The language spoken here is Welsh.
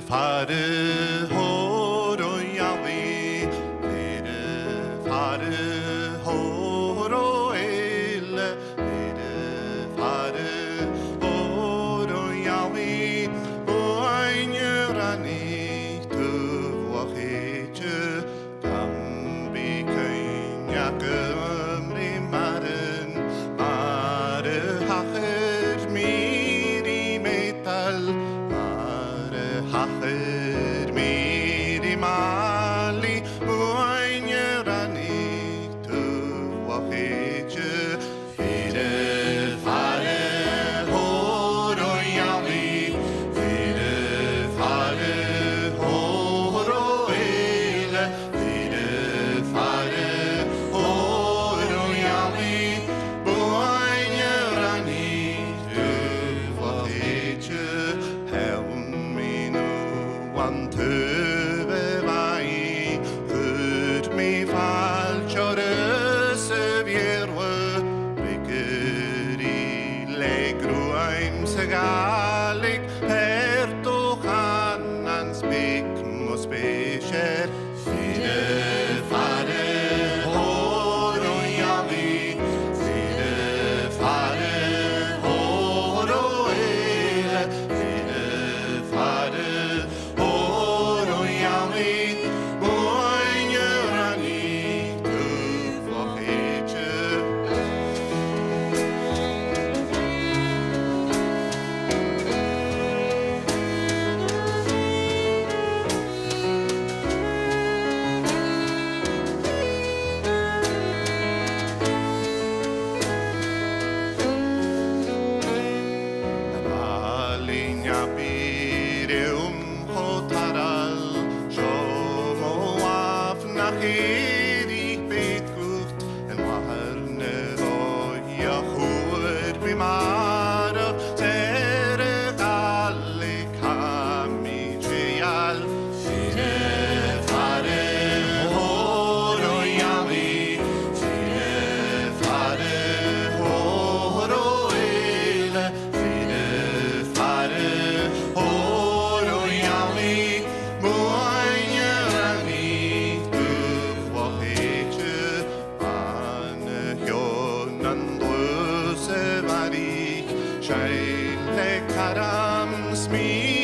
fare horo yavi, fare horo el, fare horo yavi, oinjerani te wachetje, kambi kunyakumri maren, mare hacher miri metal. Hacher miri mali oinjerani te wachetje fire fare horo yavi fire fare horo ele fire fare horo yavi oinjerani te wachetje One töve vai, hört mi falciore se vierwe, Rickeri legru ein segalig, herto han ans big mus becher, fide fare horo yavi, fide fare horo ele, fide fare Eri betgucht en warne roja hoed mi mara tere alle kami gejal fine fare horo yavi fine fare horo ele fine fare horo yavi Schein le karam smi